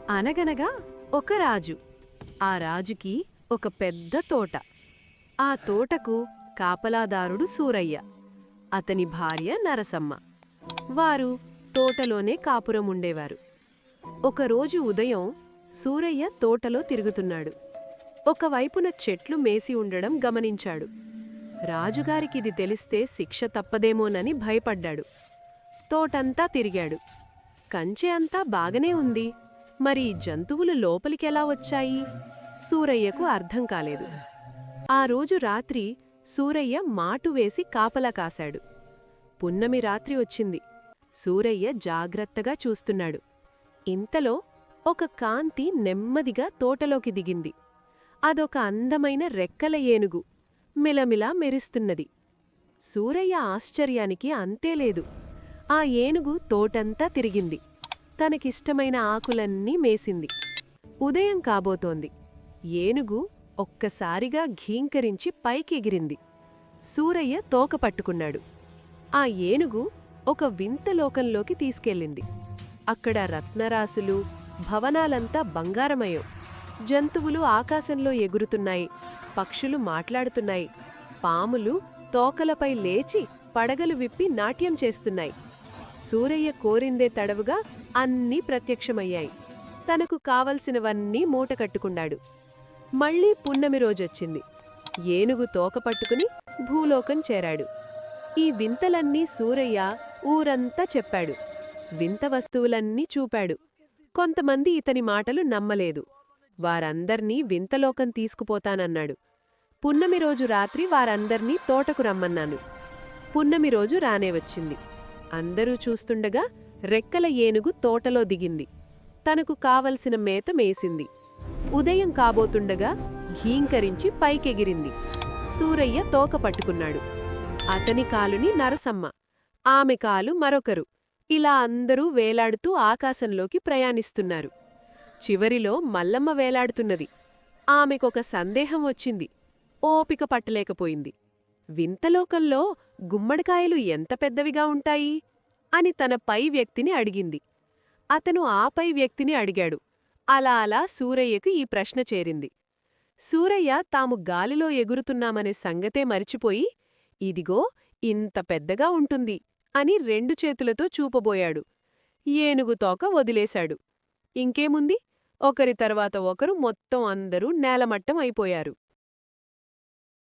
అనగనగా ఒక రాజు. ఆ రాజుకి ఒక పెద్ద తోట. ఆ తోటకు కాపలాదారుడు సూరయ్య, అతని భార్య నరసమ్మ. వారు తోటలోనే కాపురముండేవారు. ఒకరోజు ఉదయం సూరయ్య తోటలో తిరుగుతున్నాడు. ఒకవైపున చెట్లు మేసి ఉండడం గమనించాడు. రాజుగారికిది తెలిస్తే శిక్ష తప్పదేమోనని భయపడ్డాడు. తోటంతా తిరిగాడు. కంచె అంతా బాగనే ఉంది, మరి జంతువులు లోపలికెలా వచ్చాయి? సూరయ్యకు అర్థం కాలేదు. ఆ రోజు రాత్రి సూరయ్య మాటు వేసి కాపలా కాశాడు. పున్నమి రాత్రి వచ్చింది. సూరయ్య జాగ్రత్తగా చూస్తున్నాడు. ఇంతలో ఒక కాంతి నెమ్మదిగా తోటలోకి దిగింది. అదొక అందమైన రెక్కల ఏనుగు, మిలమిలా మెరుస్తున్నది. సూరయ్య ఆశ్చర్యానికి అంతేలేదు. ఆ ఏనుగు తోటంతా తిరిగింది. తనకిష్టమైన ఆకులన్నీ మేసింది. ఉదయం కాబోతోంది. ఏనుగు ఒక్కసారిగా ఘీంకరించి పైకెగిరింది. సూరయ్య తోక పట్టుకున్నాడు. ఆ ఏనుగు ఒక వింత లోకంలోకి తీసుకెళ్ళింది. అక్కడ రత్నరాసులు, భవనాలంతా బంగారమయం. జంతువులు ఆకాశంలో ఎగురుతున్నాయి, పక్షులు మాట్లాడుతున్నాయి, పాములు తోకలపై లేచి పడగలు విప్పి నాట్యం చేస్తున్నాయి. సూరయ్య కోరిందే తడవుగా అన్నీ ప్రత్యక్షమయ్యాయి. తనకు కావలసినవన్నీ మూటకట్టుకున్నాడు. మళ్లీ పున్నమి రోజొచ్చింది. ఏనుగు తోక పట్టుకుని భూలోకం చేరాడు. ఈ వింతలన్నీ సూరయ్య ఊరంతా చెప్పాడు. వింత వస్తువులన్నీ చూపాడు. కొంతమంది ఇతని మాటలు నమ్మలేదు. వారందర్నీ వింతలోకం తీసుకుపోతానన్నాడు. పున్నమి రోజు రాత్రి వారందర్నీ తోటకు రమ్మన్నాను. పున్నమి రోజు రానే వచ్చింది. అందరూ చూస్తుండగా రెక్కల ఏనుగు తోటలో దిగింది. తనకు కావలసిన మేత మేసింది. ఉదయం కాబోతుండగా ఘీంకరించి పైకెగిరింది. సూరయ్య తోక పట్టుకున్నాడు. అతని కాలుని నరసమ్మ, ఆమె కాలు మరొకరు. ఇలా అందరూ వేలాడుతూ ఆకాశంలోకి ప్రయాణిస్తున్నారు. చివరిలో మల్లమ్మ వేలాడుతున్నది. ఆమెకొక సందేహం వచ్చింది. ఓపిక పట్టలేకపోయింది. వింతలోకంలో గుమ్మడికాయలు ఎంత పెద్దవిగా ఉంటాయి అని తన పై వ్యక్తిని అడిగింది. అతను ఆ పై వ్యక్తిని అడిగాడు. అలా అలా సూరయ్యకు ఈ ప్రశ్న చేరింది. సూరయ్య తాము గాలిలో ఎగురుతున్నామనే సంగతే మరిచిపోయి, ఇదిగో ఇంత పెద్దగా ఉంటుంది అని రెండు చేతులతో చూపబోయాడు. ఏనుగు తోక వదిలేశాడు. ఇంకేముంది, ఒకరి తర్వాత ఒకరు మొత్తం అందరూ నేలమట్టం అయిపోయారు.